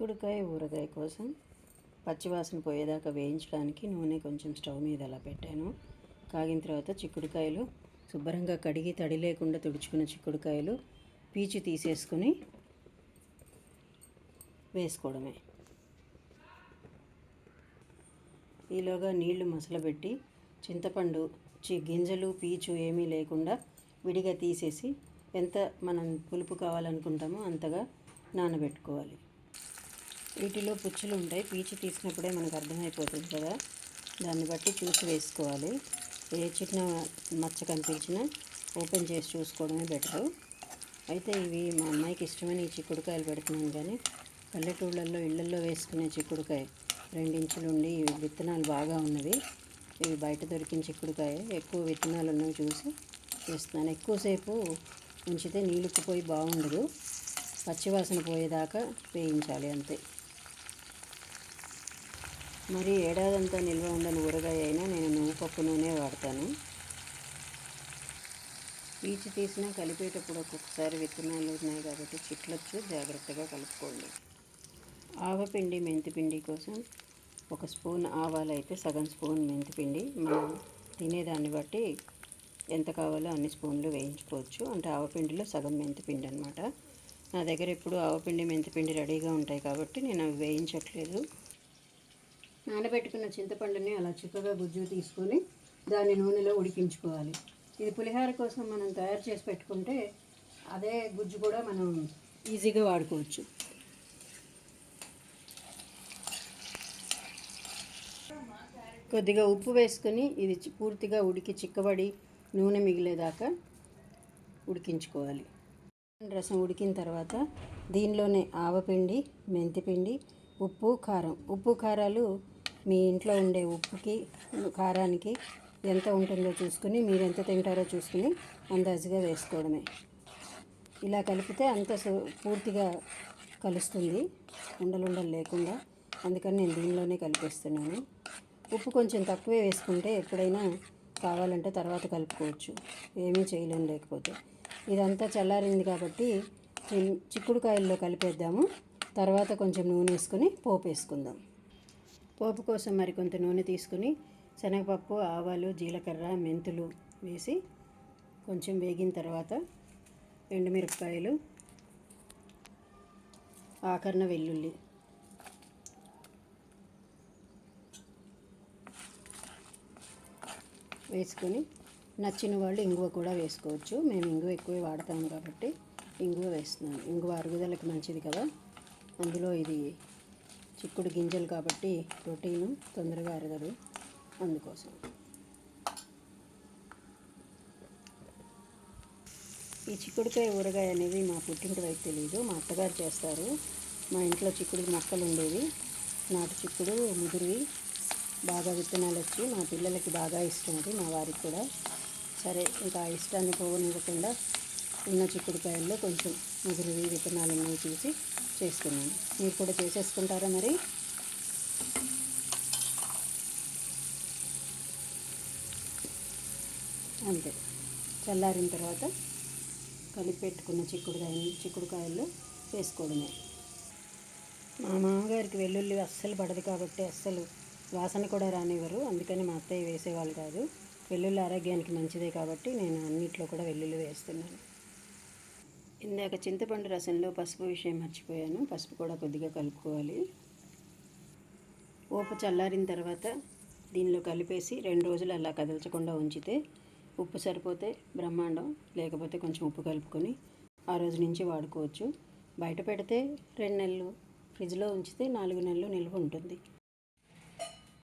చిక్కుడుకాయ ఊరగాయ కోసం పచ్చివాసన పోయేదాకా వేయించడానికి నూనె కొంచెం స్టవ్ మీద అలా పెట్టాను. కాగిన తర్వాత చిక్కుడుకాయలు శుభ్రంగా కడిగి తడి లేకుండా తుడుచుకున్న చిక్కుడుకాయలు పీచు తీసేసుకుని వేసుకోవడమే. ఈలోగా నీళ్లు మసలబెట్టి చింతపండు గింజలు పీచు ఏమీ లేకుండా విడిగా తీసేసి ఎంత మనం పులుపు కావాలనుకుంటామో అంతగా నానబెట్టుకోవాలి. వీటిలో పుచ్చులు ఉంటాయి, పీచు తీసినప్పుడే మనకు అర్థమైపోతుంది కదా, దాన్ని బట్టి చూసి వేసుకోవాలి. ఏ చిన్న మచ్చ కనిపించినా ఓపెన్ చేసి చూసుకోవడమే బెటరు. అయితే ఇవి మా అమ్మాయికి ఇష్టమని ఈ చిక్కుడుకాయలు పెడుతున్నాను, కానీ పల్లెటూళ్ళల్లో ఇళ్లల్లో వేసుకునే చిక్కుడుకాయ 2 ఇంచులు ఉండి విత్తనాలు బాగా ఉన్నవి. ఇవి బయట దొరికిన చిక్కుడుకాయ ఎక్కువ విత్తనాలు ఉన్నవి చూసి వేస్తున్నాను. ఎక్కువసేపు ఉంచితే నీళ్ళుక్కుపోయి బాగుండదు, పచ్చివాసన పోయేదాకా వేయించాలి అంతే. మరి ఏడాదంతా నిల్వ ఉండని ఊరగాయ అయినా నేను నువ్వు పప్పు నూనె వాడతాను. పీచు తీసినా కలిపేటప్పుడు ఒక్కొక్కసారి విత్తనాలు ఉన్నాయి కాబట్టి చిట్లొచ్చు, జాగ్రత్తగా కలుపుకోండి. ఆవపిండి మెంతిపిండి కోసం 1 స్పూన్ ఆవాలు అయితే సగం స్పూన్ మెంతిపిండి, మనం తినేదాన్ని బట్టి ఎంత కావాలో అన్ని స్పూన్లు వేయించుకోవచ్చు. అంటే ఆవపిండిలో సగం మెంతిపిండి అనమాట. నా దగ్గర ఎప్పుడు ఆవపిండి మెంతిపిండి రెడీగా ఉంటాయి కాబట్టి నేను అవి వేయించట్లేదు. నానబెట్టుకున్న చింతపండుని అలా చిక్కగా గుజ్జు తీసుకొని దాన్ని నూనెలో ఉడికించుకోవాలి. ఇది పులిహోర కోసం మనం తయారు చేసి పెట్టుకుంటే అదే గుజ్జు కూడా మనం ఈజీగా వాడుకోవచ్చు. కొద్దిగా ఉప్పు వేసుకొని ఇది పూర్తిగా ఉడికి చిక్కబడి నూనె మిగిలేదాకా ఉడికించుకోవాలి. రసం ఉడికిన తర్వాత దీనిలోనే ఆవపిండి, మెంతిపిండి, ఉప్పు కారాలు మీ ఇంట్లో ఉండే ఉప్పుకి కారానికి ఎంత ఉంటుందో చూసుకుని, మీరు ఎంత తింటారో చూసుకుని అందాజుగా వేసుకోవడమే. ఇలా కలిపితే అంత పూర్తిగా కలుస్తుంది, ఉండలు లేకుండా. అందుకని నేను దీనిలోనే కలిపేస్తున్నాను. ఉప్పు కొంచెం తక్కువే వేసుకుంటే ఎప్పుడైనా కావాలంటే తర్వాత కలుపుకోవచ్చు, ఏమీ చేయలేము లేకపోతే. ఇదంతా చల్లారింది కాబట్టి చిక్కుడుకాయల్లో కలిపేద్దాము. తర్వాత కొంచెం నూనె వేసుకొని పోపు వేసుకుందాం. పోపు కోసం మరికొంత నూనె తీసుకుని శనగపప్పు, ఆవాలు, జీలకర్ర, మెంతులు వేసి కొంచెం వేగిన తర్వాత ఎండుమిరపకాయలు, ఆకర్ణ వెల్లుల్లి వేసుకొని, నచ్చిన వాళ్ళు ఇంగువ కూడా వేసుకోవచ్చు. మేము ఇంగువ ఎక్కువ వాడతాము కాబట్టి ఇంగువ వేస్తున్నాను. ఇంగువ అరుగుదలకి మంచిది కదా, అందులో ఇది చిక్కుడు గింజలు కాబట్టి ప్రోటీను తొందరగా అరగదు, అందుకోసం. ఈ చిక్కుడుకాయ ఊరగాయ అనేది మా పుట్టింటి వైపు తెలియదు, మా అత్తగారు చేస్తారు. మా ఇంట్లో చిక్కుడు మొక్కలు ఉండేవి, నాటు చిక్కుడు ముదిరివి బాగా విత్తనాలు వచ్చి మా పిల్లలకి బాగా ఇష్టం, అది మా వారికి కూడా. సరే, ఇంకా ఆ ఇష్టాన్ని పోగొనివ్వకుండా ఉన్న చిక్కుడుకాయల్లో కొంచెం ముదిరివి విత్తనాలు ఉన్నవి చూసి చేసుకున్నాను. మీరు కూడా చేసేసుకుంటారా మరి? అంతే. చల్లారిన తర్వాత కలిపి పెట్టుకున్న చిక్కుడుకాయల్లో వేసుకోవడమే. మా మామగారికి వెల్లుల్లి అస్సలు పడదు కాబట్టి అస్సలు వాసన కూడా రానివ్వరు, అందుకని మా అత్తయ్య వేసేవాళ్ళు కాదు. వెల్లుల్లి ఆరోగ్యానికి మంచిదే కాబట్టి నేను అన్నిట్లో కూడా వెల్లుల్లి వేస్తున్నాను. ఇందాక చింతపండు రసంలో పసుపు విషయం మర్చిపోయాను, పసుపు కూడా కొద్దిగా కలుపుకోవాలి. పోపు చల్లారిన తర్వాత దీనిలో కలిపేసి 2 రోజులు అలా కదల్చకుండా ఉంచితే ఉప్పు సరిపోతే బ్రహ్మాండం, లేకపోతే కొంచెం ఉప్పు కలుపుకొని ఆ రోజు నుంచి వాడుకోవచ్చు. బయట పెడితే 2 నెలలు, ఫ్రిడ్జ్లో ఉంచితే 4 నెలలు నిల్వ ఉంటుంది.